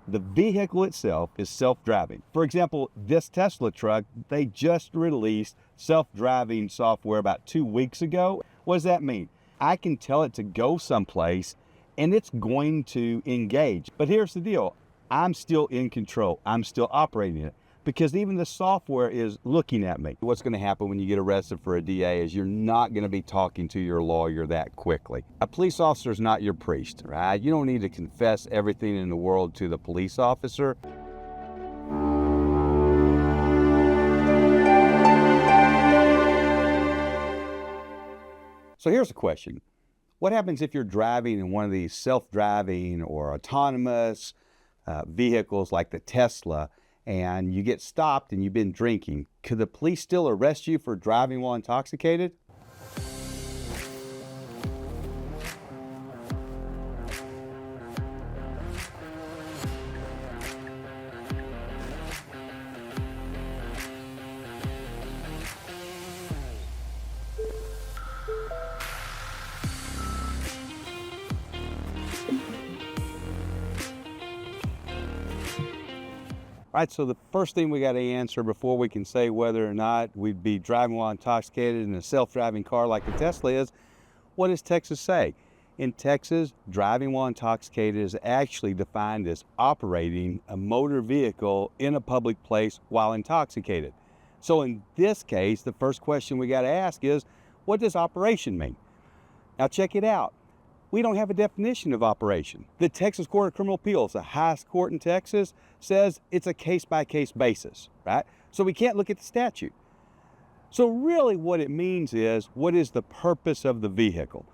The vehicle itself is self-driving. For example, this Tesla truck, they just released self-driving software about 2 weeks ago. What does that mean? I can tell it to go someplace and it's going to engage. But here's the deal. I'm still in control. I'm still operating it because even the software is looking at me. What's going to happen when you get arrested for a DA is you're not going to be talking to your lawyer that quickly. A police officer is not your priest, right? You don't need to confess everything in the world to the police officer. So here's a question. What happens if you're driving in one of these self-driving or autonomous vehicles like the Tesla and you get stopped and you've been drinking? Could the police still arrest you for driving while intoxicated? All right, so the first thing we got to answer before we can say whether or not we'd be driving while intoxicated in a self-driving car like the Tesla is, what does Texas say? In Texas, driving while intoxicated is actually defined as operating a motor vehicle in a public place while intoxicated. So in this case, the first question we got to ask is, what does operation mean? Now check it out. We don't have a definition of operation. The Texas Court of Criminal Appeals, the highest court in Texas, says it's a case-by-case basis, right? So we can't look at the statute. So really what it means is, what is the purpose of the vehicle?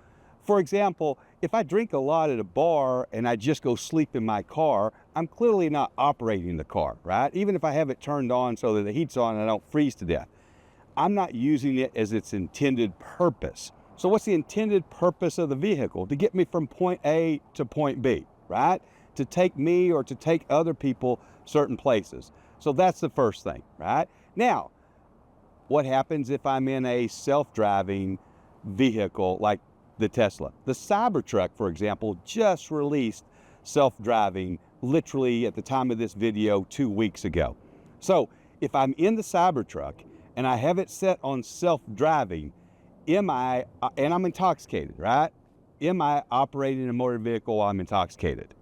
For example, if I drink a lot at a bar and I just go sleep in my car, I'm clearly not operating the car, right? Even if I have it turned on so that the heat's on and I don't freeze to death. I'm not using it as its intended purpose. So what's the intended purpose of the vehicle? To get me from point A to point B, right? To take me or to take other people certain places. So that's the first thing, right? Now, what happens if I'm in a self-driving vehicle like the Tesla? The Cybertruck, for example, just released self-driving literally at the time of this video 2 weeks ago. So if I'm in the Cybertruck and I have it set on self-driving, and I'm intoxicated, right? Am I operating a motor vehicle while I'm intoxicated?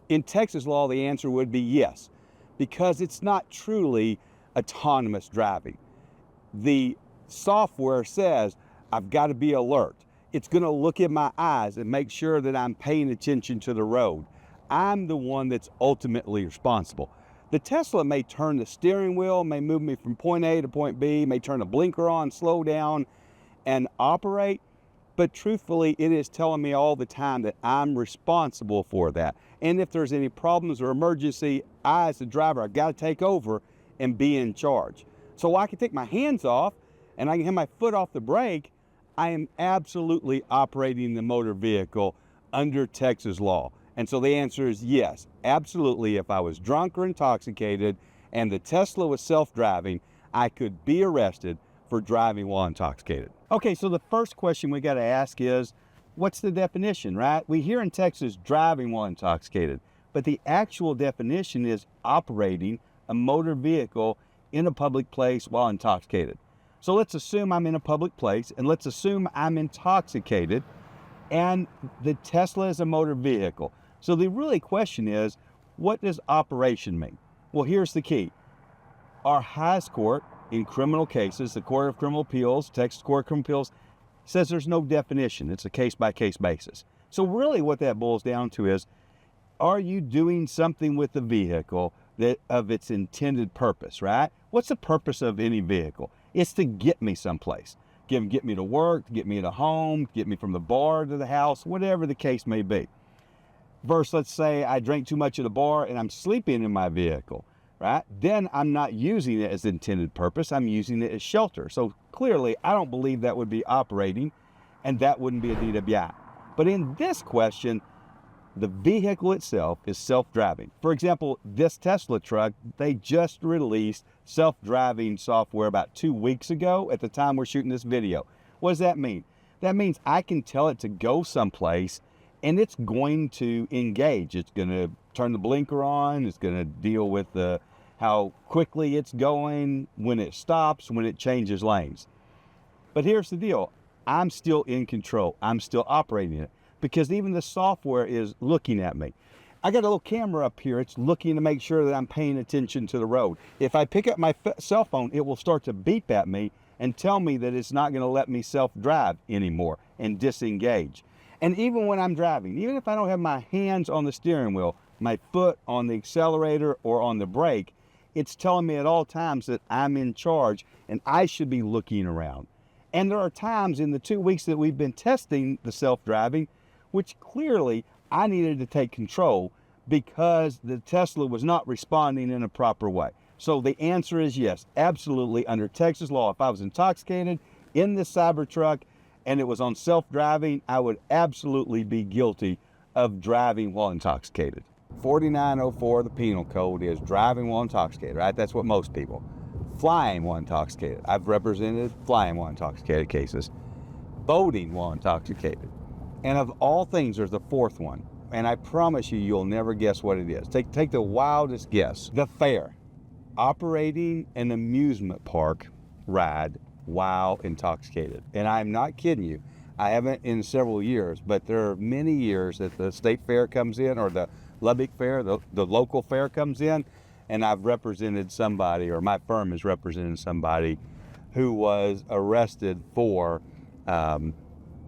In Texas law, the answer would be yes, because it's not truly autonomous driving. The software says I've got to be alert. It's going to look in my eyes and make sure that I'm paying attention to the road. I'm the one that's ultimately responsible. The Tesla may turn the steering wheel, may move me from point A to point B, may turn the blinker on, slow down, and operate, but truthfully, it is telling me all the time that I'm responsible for that. And if there's any problems or emergency, I as the driver, I've got to take over and be in charge. So I can take my hands off and I can have my foot off the brake. I am absolutely operating the motor vehicle under Texas law. And so the answer is yes, absolutely. If I was drunk or intoxicated and the Tesla was self-driving, I could be arrested for driving while intoxicated. Okay, so the first question we got to ask is, what's the definition, right? We hear in Texas driving while intoxicated, but the actual definition is operating a motor vehicle in a public place while intoxicated. So let's assume I'm in a public place and let's assume I'm intoxicated and the Tesla is a motor vehicle. So the really question is, what does operation mean? Well, here's the key. Our highest court in criminal cases, the Court of Criminal Appeals, Texas Court of Criminal Appeals, says there's no definition. It's a case-by-case basis. So really what that boils down to is, are you doing something with the vehicle that of its intended purpose, right? What's the purpose of any vehicle? It's to get me someplace. Get me to work, get me to home, get me from the bar to the house, whatever the case may be. Versus, let's say I drank too much at the bar and I'm sleeping in my vehicle. Right? Then I'm not using it as intended purpose. I'm using it as shelter. So clearly, I don't believe that would be operating, and that wouldn't be a DWI. But in this question, the vehicle itself is self-driving. For example, this Tesla truck, they just released self-driving software about 2 weeks ago at the time we're shooting this video. What does that mean? That means I can tell it to go someplace and it's going to engage. It's going to turn the blinker on. It's going to deal with how quickly it's going, when it stops, when it changes lanes. But here's the deal. I'm still in control. I'm still operating it because even the software is looking at me. I got a little camera up here. It's looking to make sure that I'm paying attention to the road. If I pick up my cell phone, it will start to beep at me and tell me that it's not going to let me self-drive anymore and disengage. And even when I'm driving, even if I don't have my hands on the steering wheel, my foot on the accelerator or on the brake, it's telling me at all times that I'm in charge and I should be looking around. And there are times in the 2 weeks that we've been testing the self-driving, which clearly I needed to take control because the Tesla was not responding in a proper way. So the answer is yes, absolutely. Under Texas law, if I was intoxicated in this Cybertruck and it was on self-driving, I would absolutely be guilty of driving while intoxicated. 4904 of the penal code is driving while intoxicated, right? That's what most people. Flying while intoxicated. I've represented flying while intoxicated cases. Boating while intoxicated. And of all things, there's the fourth one. And I promise you, you'll never guess what it is. Take the wildest guess. The fair. Operating an amusement park ride while intoxicated. And I'm not kidding you. I haven't in several years, but there are many years that the state fair comes in, or the Lubbock fair, the local fair comes in, and I've represented somebody, or my firm has represented somebody who was arrested for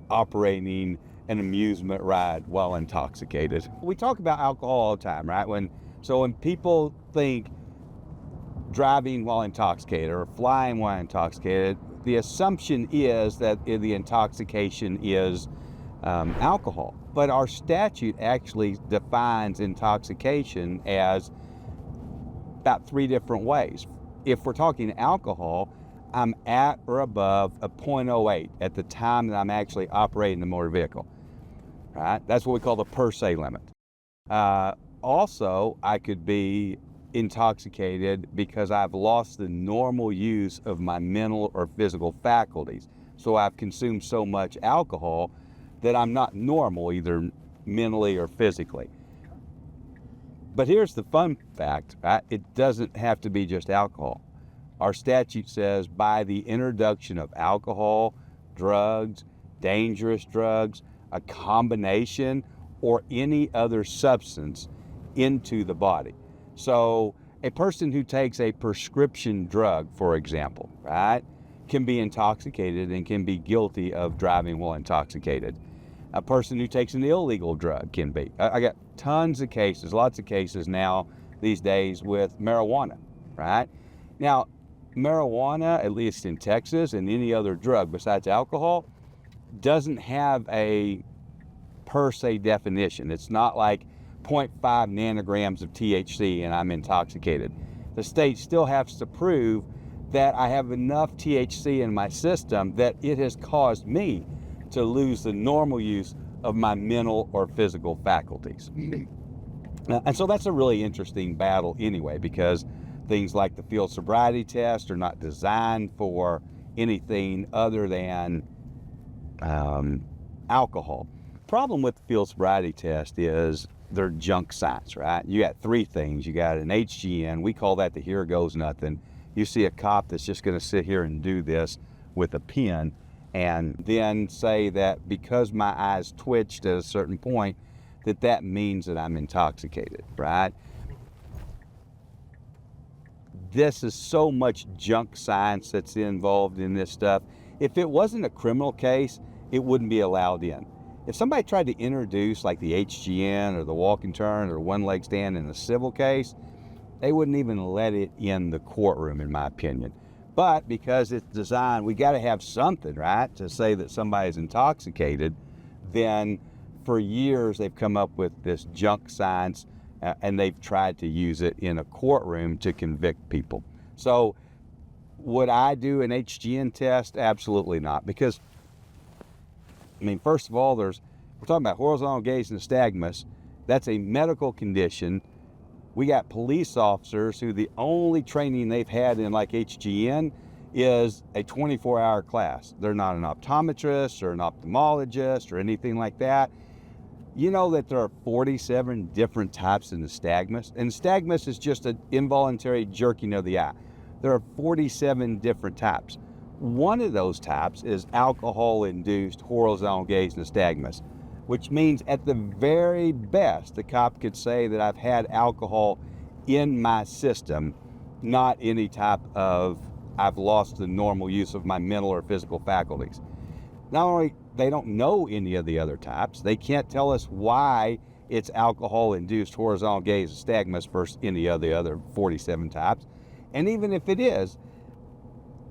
operating an amusement ride while intoxicated. We talk about alcohol all the time, right? When people think driving while intoxicated or flying while intoxicated, the assumption is that the intoxication is alcohol. But our statute actually defines intoxication as about 3 different ways. If we're talking alcohol, I'm at or above a 0.08 at the time that I'm actually operating the motor vehicle. Right? That's what we call the per se limit. Also, I could be intoxicated because I've lost the normal use of my mental or physical faculties. So I've consumed so much alcohol that I'm not normal, either mentally or physically. But here's the fun fact, right? It doesn't have to be just alcohol. Our statute says by the introduction of alcohol, drugs, dangerous drugs, a combination, or any other substance into the body. So a person who takes a prescription drug, for example, right, can be intoxicated and can be guilty of driving while intoxicated. A person who takes an illegal drug can be. I got tons of cases, lots of cases now these days with marijuana, right? Now, marijuana, at least in Texas, and any other drug besides alcohol, doesn't have a per se definition. It's not like 0.5 nanograms of THC and I'm intoxicated. The state still has to prove that I have enough THC in my system that it has caused me to lose the normal use of my mental or physical faculties. And so that's a really interesting battle anyway, because things like the field sobriety test are not designed for anything other than alcohol. Problem with the field sobriety test is they're junk science, right? You got 3 things. You got an HGN. We call that the here goes nothing. You see a cop that's just going to sit here and do this with a pen and then say that because my eyes twitched at a certain point, that means that I'm intoxicated, right? This is so much junk science that's involved in this stuff. If it wasn't a criminal case, it wouldn't be allowed in. If somebody tried to introduce like the HGN or the walk and turn or one leg stand in a civil case, they wouldn't even let it in the courtroom, in my opinion. But because it's designed, we got to have something, right, to say that somebody's intoxicated, then for years they've come up with this junk science and they've tried to use it in a courtroom to convict people. So would I do an HGN test? Absolutely not. Because, I mean, first of all, we're talking about horizontal gaze nystagmus. That's a medical condition. We got police officers who the only training they've had in like HGN is a 24-hour class. They're not an optometrist or an ophthalmologist or anything like that. You know that there are 47 different types of nystagmus, and nystagmus is just an involuntary jerking of the eye. There are 47 different types. One of those types is alcohol-induced horizontal gaze nystagmus, which means at the very best, the cop could say that I've had alcohol in my system, not any type of I've lost the normal use of my mental or physical faculties. Not only they don't know any of the other types, they can't tell us why it's alcohol-induced horizontal gaze nystagmus versus any of the other 47 types. And even if it is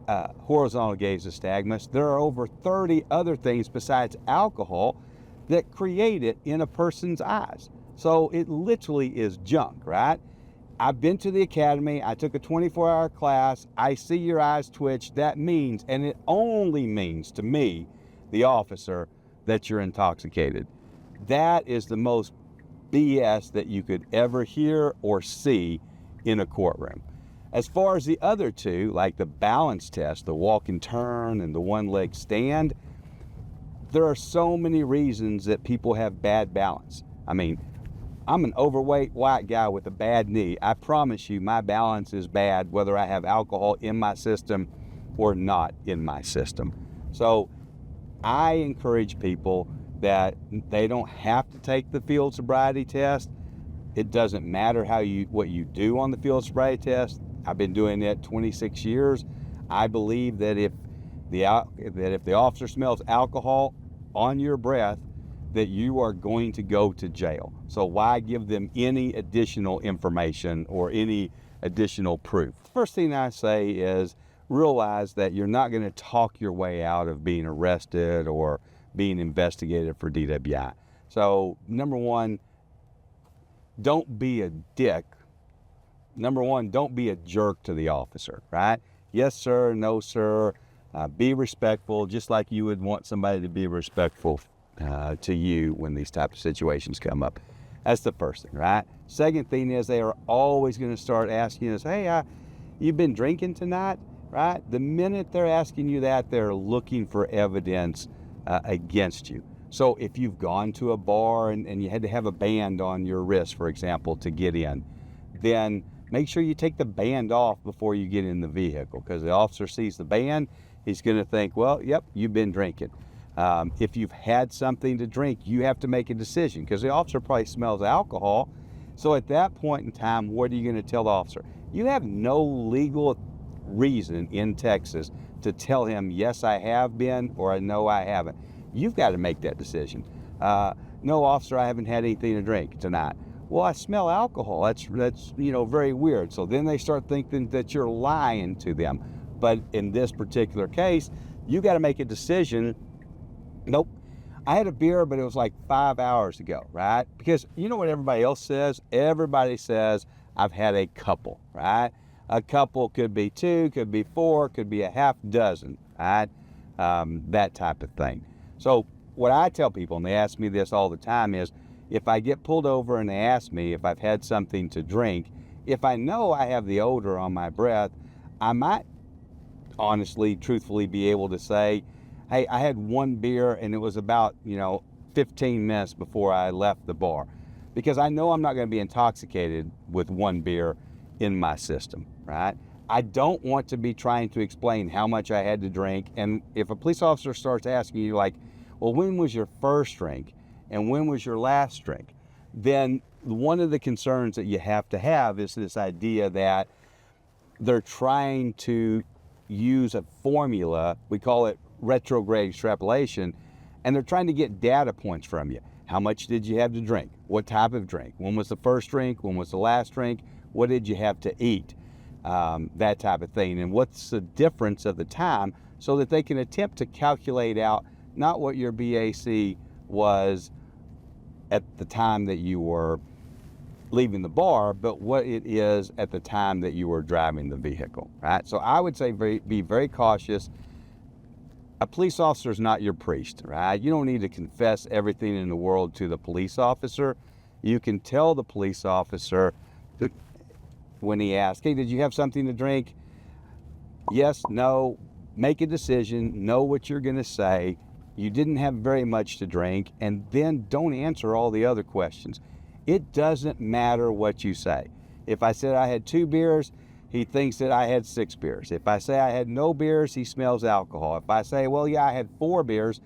horizontal gaze nystagmus, there are over 30 other things besides alcohol that create it in a person's eyes. So it literally is junk, right? I've been to the academy, I took a 24-hour class, I see your eyes twitch. That means, and it only means to me, the officer, that you're intoxicated. That is the most BS that you could ever hear or see in a courtroom. As far as the other two, like the balance test, the walk and turn and the one-leg stand, there are so many reasons that people have bad balance. I mean, I'm an overweight white guy with a bad knee. I promise you my balance is bad whether I have alcohol in my system or not in my system. So I encourage people that they don't have to take the field sobriety test. It doesn't matter what you do on the field sobriety test. I've been doing it 26 years. I believe that if the officer smells alcohol on your breath, that you are going to go to jail. So why give them any additional information or any additional proof? First thing I say is realize that you're not going to talk your way out of being arrested or being investigated for DWI. So number one, don't be a dick. Number one, don't be a jerk to the officer, right? Yes, sir, no, sir. Be respectful, just like you would want somebody to be respectful to you when these types of situations come up. That's the first thing, right? Second thing is they are always going to start asking us, hey, you've been drinking tonight, right? The minute they're asking you that, they're looking for evidence against you. So if you've gone to a bar and you had to have a band on your wrist, for example, to get in, then make sure you take the band off before you get in the vehicle, because the officer sees the band, he's going to think, well, yep, you've been drinking. If you've had something to drink, you have to make a decision, because the officer probably smells alcohol. So at that point in time, what are you going to tell the officer? You have no legal reason in Texas to tell him, yes, I have been, or no, I haven't. You've got to make that decision. No, officer, I haven't had anything to drink tonight. Well, I smell alcohol. That's very weird. So then they start thinking that you're lying to them. But in this particular case, you got to make a decision. Nope, I had a beer, but it was like 5 hours ago, right? Because you know what everybody else says? Everybody says, I've had a couple, right? A couple could be 2, could be 4, could be a half dozen, right? That type of thing. So what I tell people, and they ask me this all the time, is if I get pulled over and they ask me if I've had something to drink, if I know I have the odor on my breath, I might honestly, truthfully be able to say, hey, I had one beer and it was about, 15 minutes before I left the bar, because I know I'm not going to be intoxicated with one beer in my system, right? I don't want to be trying to explain how much I had to drink. And if a police officer starts asking you like, well, when was your first drink and when was your last drink? Then one of the concerns that you have to have is this idea that they're trying to use a formula, we call it retrograde extrapolation, and they're trying to get data points from you. How much did you have to drink? What type of drink? When was the first drink? When was the last drink? What did you have to eat? That type of thing. And what's the difference of the time, so that they can attempt to calculate out not what your BAC was at the time that you were leaving the bar, but what it is at the time that you were driving the vehicle, right? So I would say be very cautious. A police officer is not your priest, right? You don't need to confess everything in the world to the police officer. You can tell the police officer when he asks, hey, did you have something to drink? Yes, no, make a decision, know what you're going to say, you didn't have very much to drink, and then don't answer all the other questions. It doesn't matter what you say. If I said I had 2 beers, he thinks that I had 6 beers. If I say I had no beers, he smells alcohol. If I say, well, yeah, I had 4 beers,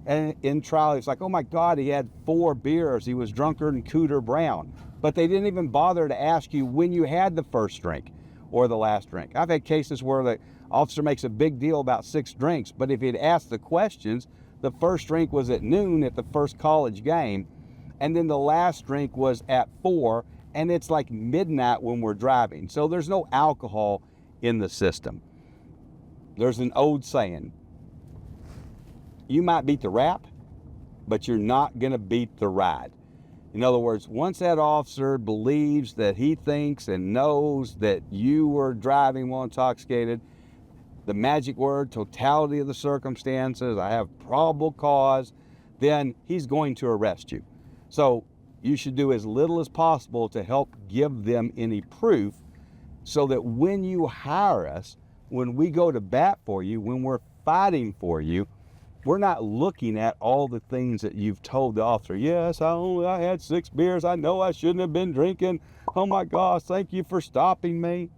and in trial, he's like, oh my God, he had 4 beers. He was drunker than Cooter Brown. But they didn't even bother to ask you when you had the first drink or the last drink. I've had cases where the officer makes a big deal about 6 drinks, but if he'd asked the questions, the first drink was at noon at the first college game, and then the last drink was at 4, and it's like midnight when we're driving. So there's no alcohol in the system. There's an old saying, you might beat the rap, but you're not gonna beat the ride. In other words, once that officer believes that he thinks and knows that you were driving while intoxicated, the magic word, totality of the circumstances, I have probable cause, then he's going to arrest you. So you should do as little as possible to help give them any proof so that when you hire us, when we go to bat for you, when we're fighting for you, we're not looking at all the things that you've told the officer. Yes, I had 6 beers. I know I shouldn't have been drinking. Oh my gosh, thank you for stopping me.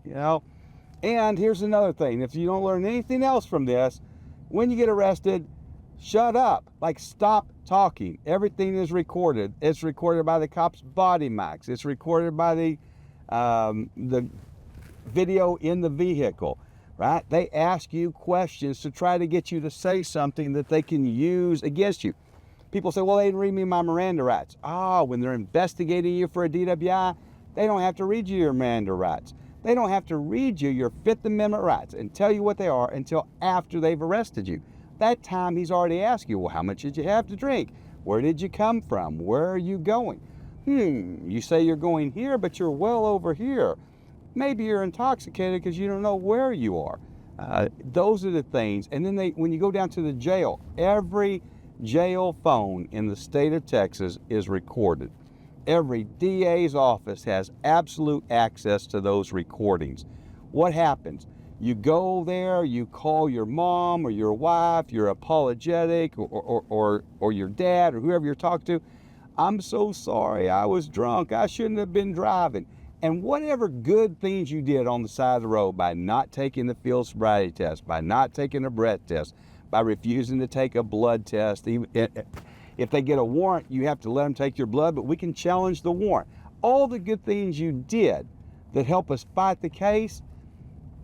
And here's another thing. If you don't learn anything else from this, when you get arrested, shut up. Like, stop talking. Everything is recorded. It's recorded by the cop's body mics. It's recorded by the video in the vehicle, right? They ask you questions to try to get you to say something that they can use against you. People say, well, they didn't read me my Miranda rights. When they're investigating you for a DWI, they don't have to read you your Miranda rights. They don't have to read you your 5th Amendment rights and tell you what they are until after they've arrested you. That time he's already asked you, well, how much did you have to drink? Where did you come from? Where are you going? You say you're going here, but you're well over here. Maybe you're intoxicated because you don't know where you are. Those are the things. And then when you go down to the jail, every jail phone in the state of Texas is recorded. Every DA's office has absolute access to those recordings. What happens? You go there, you call your mom or your wife, you're apologetic, or your dad or whoever you're talking to. I'm so sorry, I was drunk, I shouldn't have been driving. And whatever good things you did on the side of the road by not taking the field sobriety test, by not taking a breath test, by refusing to take a blood test, if they get a warrant, you have to let them take your blood, but we can challenge the warrant. All the good things you did that help us fight the case,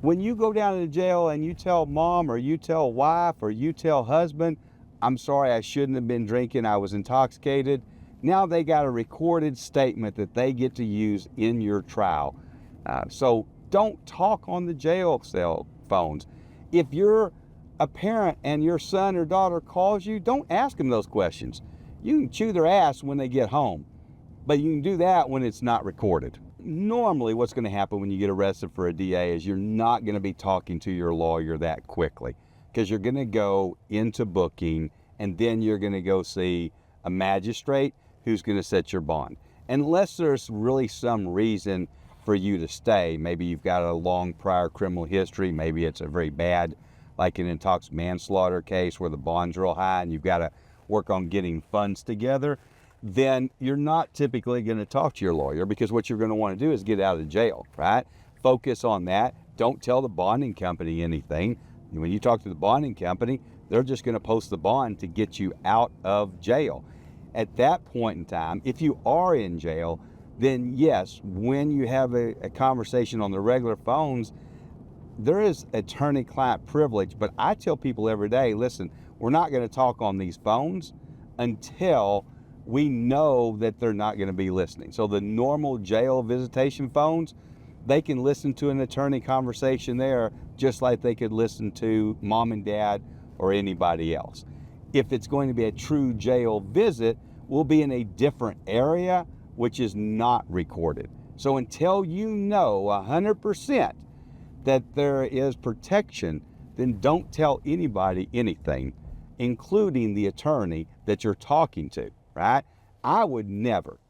when you go down to the jail and you tell mom or you tell wife or you tell husband, I'm sorry, I shouldn't have been drinking, I was intoxicated, now they got a recorded statement that they get to use in your trial. So don't talk on the jail cell phones. If you're a parent and your son or daughter calls you, don't ask them those questions. You can chew their ass when they get home, but you can do that when it's not recorded. Normally what's going to happen when you get arrested for a DA is you're not going to be talking to your lawyer that quickly, because you're going to go into booking and then you're going to go see a magistrate who's going to set your bond. Unless there's really some reason for you to stay. Maybe you've got a long prior criminal history. Maybe it's a very bad, like an intox manslaughter case where the bond's real high and you've got to work on getting funds together. Then you're not typically going to talk to your lawyer, because what you're going to want to do is get out of jail, right? Focus on that. Don't tell the bonding company anything. When you talk to the bonding company, they're just going to post the bond to get you out of jail. At that point in time, if you are in jail, then yes, when you have a conversation on the regular phones, there is attorney-client privilege. But I tell people every day, listen, we're not going to talk on these phones until we know that they're not going to be listening. So the normal jail visitation phones, they can listen to an attorney conversation there just like they could listen to mom and dad or anybody else. If it's going to be a true jail visit, we'll be in a different area, which is not recorded. So until you know 100% that there is protection, then don't tell anybody anything, including the attorney that you're talking to, right? I would never,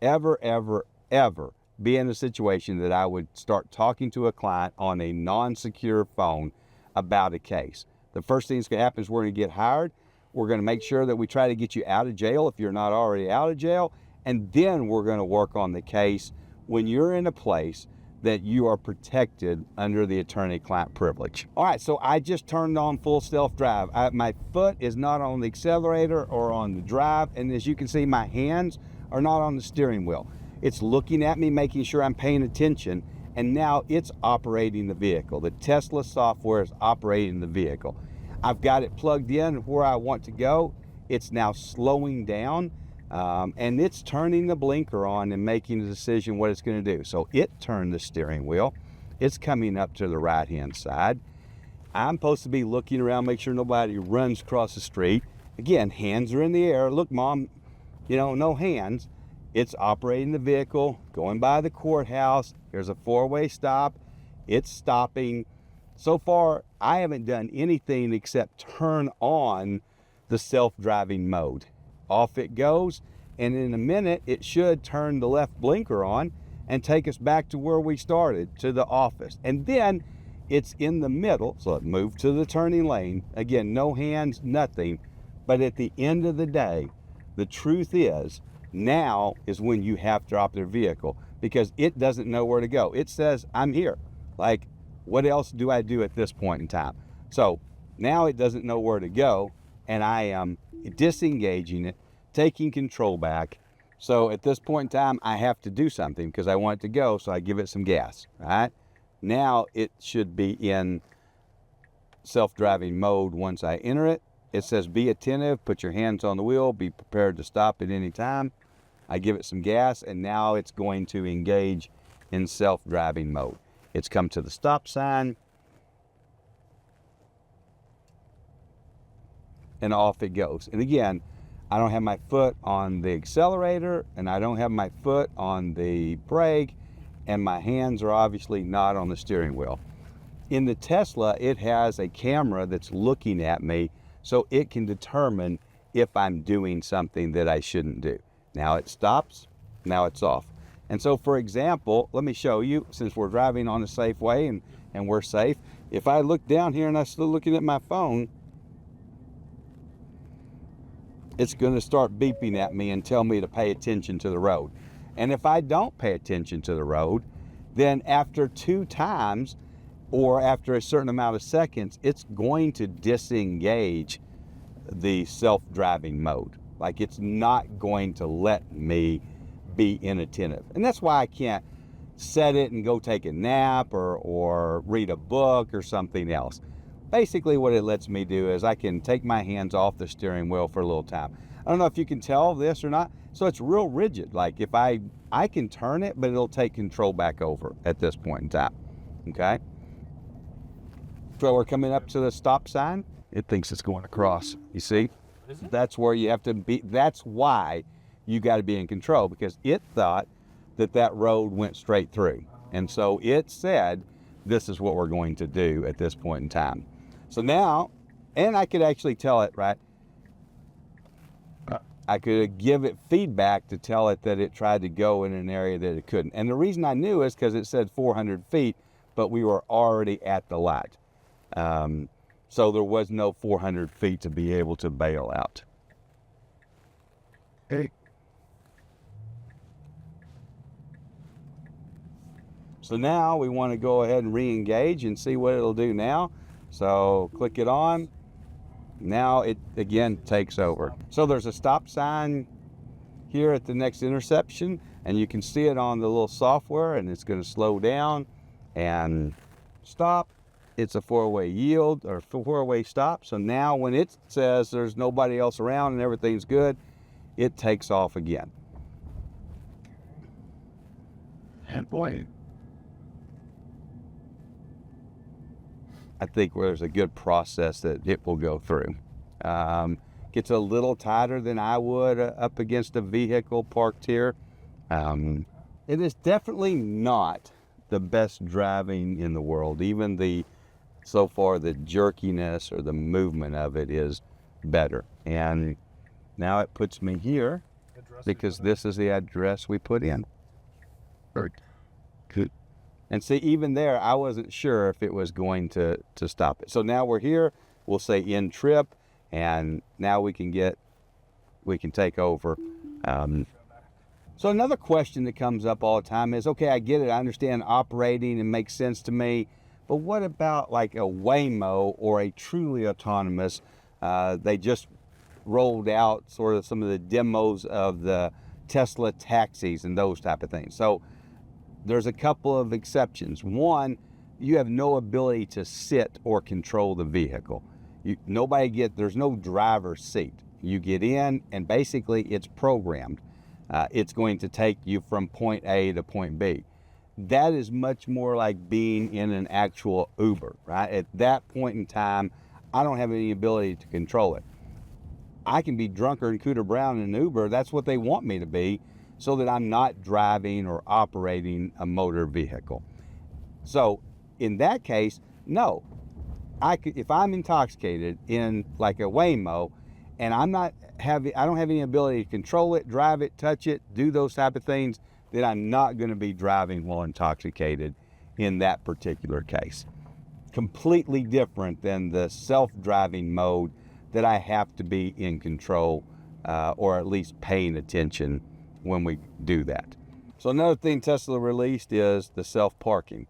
ever, ever, ever be in a situation that I would start talking to a client on a non-secure phone about a case. The first thing that's going to happen is we're going to get hired. We're going to make sure that we try to get you out of jail if you're not already out of jail. And then we're going to work on the case when you're in a place that you are protected under the attorney-client privilege. All right, so I just turned on full self-drive. My foot is not on the accelerator or on the drive, and as you can see, my hands are not on the steering wheel. It's looking at me, making sure I'm paying attention, and now it's operating the vehicle. The Tesla software is operating the vehicle. I've got it plugged in where I want to go. It's now slowing down. And it's turning the blinker on and making a decision what it's going to do. So it turned the steering wheel. It's coming up to the right-hand side. I'm supposed to be looking around, make sure nobody runs across the street. Again, hands are in the air. Look, Mom, no hands. It's operating the vehicle, going by the courthouse. There's a four-way stop. It's stopping. So far, I haven't done anything except turn on the self-driving mode. Off it goes, and in a minute it should turn the left blinker on and take us back to where we started, to the office. And then it's in the middle, so it moved to the turning lane. Again, no hands, nothing. But at the end of the day, the truth is, now is when you have to drop their vehicle, because it doesn't know where to go. It says, I'm here. Like, what else do I do at this point in time? So now it doesn't know where to go, and I am disengaging it, taking control back. So at this point in time, I have to do something because I want it to go, so I give it some gas, right? Now it should be in self-driving mode once I enter it. It says be attentive, put your hands on the wheel, be prepared to stop at any time. I give it some gas, and now it's going to engage in self-driving mode. It's come to the stop sign, and off it goes. And again, I don't have my foot on the accelerator, and I don't have my foot on the brake, and my hands are obviously not on the steering wheel. In the Tesla, it has a camera that's looking at me, so it can determine if I'm doing something that I shouldn't do. Now it stops, now it's off. And so, for example, let me show you, since we're driving on a safe way and we're safe, if I look down here and I'm still looking at my phone, it's going to start beeping at me and tell me to pay attention to the road. And if I don't pay attention to the road, then after 2 times or after a certain amount of seconds, it's going to disengage the self-driving mode. Like, it's not going to let me be inattentive. And that's why I can't set it and go take a nap or read a book or something else. Basically what it lets me do is I can take my hands off the steering wheel for a little time. I don't know if you can tell this or not. So it's real rigid. Like, if I can turn it, but it'll take control back over at this point in time. Okay? So we're coming up to the stop sign. It thinks it's going across. You see? That's where you have to be. That's why you got to be in control, because it thought that road went straight through. And so it said, this is what we're going to do at this point in time. So now, and I could actually tell it, right? I could give it feedback to tell it that it tried to go in an area that it couldn't. And the reason I knew is because it said 400 feet, but we were already at the light. So there was no 400 feet to be able to bail out. Okay. So now we want to go ahead and re-engage and see what it'll do now. So click it on. Now it again takes over. So there's a stop sign here at the next intersection, and you can see it on the little software, and it's going to slow down and stop. It's a 4-way yield or 4-way stop. So now when it says there's nobody else around and everything's good, it takes off again. And boy, I think there's a good process that it will go through. Gets a little tighter than I would up against a vehicle parked here. It is definitely not the best driving in the world. Even so far the jerkiness or the movement of it is better. And now it puts me here because this is the address we put in. Good. And see, even there, I wasn't sure if it was going to stop it. So now we're here. We'll say end trip, and now we can take over. So another question that comes up all the time is, okay, I get it, I understand operating and makes sense to me, but what about like a Waymo or a truly autonomous? They just rolled out sort of some of the demos of the Tesla taxis and those type of things. So there's a couple of exceptions. One, you have no ability to sit or control the vehicle. There's no driver's seat. You get in and basically it's programmed. It's going to take you from point A to point B. That is much more like being in an actual Uber, right? At that point in time, I don't have any ability to control it. I can be drunker than Cooter Brown in an Uber. That's what they want me to be, so that I'm not driving or operating a motor vehicle. So in that case, no. If I'm intoxicated in like a Waymo, and I don't have any ability to control it, drive it, touch it, do those type of things, then I'm not going to be driving while intoxicated in that particular case. Completely different than the self-driving mode that I have to be in control, or at least paying attention when we do that. So another thing Tesla released is the self-parking.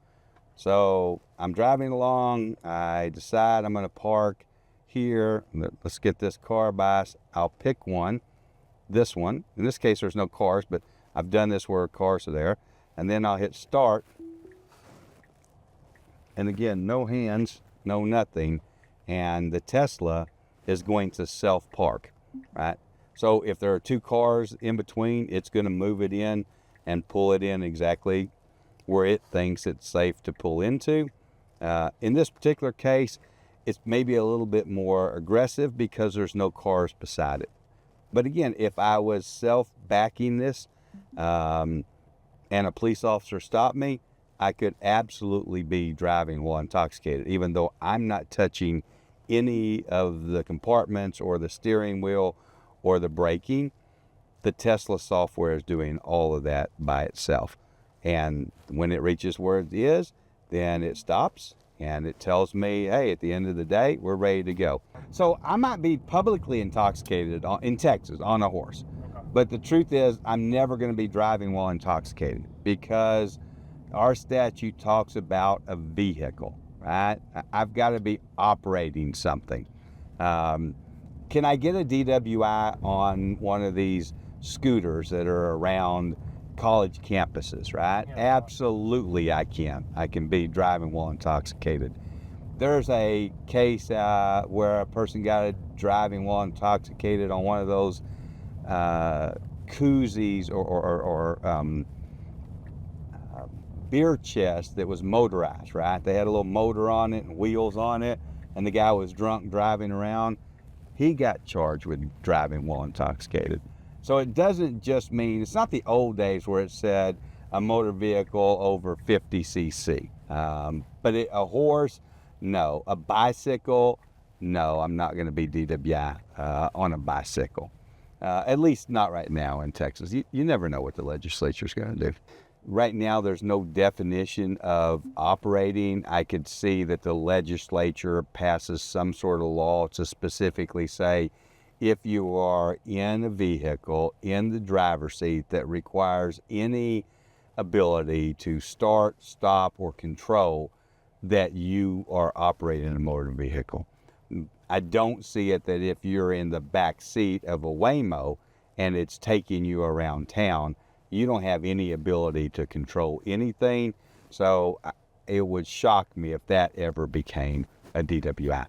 So I'm driving along, I decide I'm going to park here. Let's get this car by. I'll pick one, this one. In this case, there's no cars, but I've done this where cars are there. And then I'll hit start. And again, no hands, no nothing. And the Tesla is going to self-park, right? So if there are two cars in between, it's going to move it in and pull it in exactly where it thinks it's safe to pull into. In this particular case, it's maybe a little bit more aggressive because there's no cars beside it. But again, if I was self-backing this and a police officer stopped me, I could absolutely be driving while intoxicated, even though I'm not touching any of the compartments or the steering wheel or the braking. The Tesla software is doing all of that by itself. And when it reaches where it is, then it stops and it tells me, hey, at the end of the day, we're ready to go. So I might be publicly intoxicated in Texas on a horse. But the truth is, I'm never going to be driving while intoxicated, because our statute talks about a vehicle, right? I've got to be operating something. Can I get a DWI on one of these scooters that are around college campuses, right? Yeah. Absolutely I can. I can be driving while intoxicated. There's a case where a person got driving while intoxicated on one of those koozies or beer chest that was motorized, right? They had a little motor on it and wheels on it, and the guy was drunk driving around. He got charged with driving while intoxicated. So it doesn't just mean, it's not the old days where it said a motor vehicle over 50 cc. But a horse, no. A bicycle, no, I'm not going to be DWI on a bicycle. At least not right now in Texas. You never know what the legislature's going to do. Right now, there's no definition of operating. I could see that the legislature passes some sort of law to specifically say, if you are in a vehicle in the driver's seat that requires any ability to start, stop, or control, that you are operating a motor vehicle. I don't see it that if you're in the back seat of a Waymo and it's taking you around town, you don't have any ability to control anything. So it would shock me if that ever became a DWI.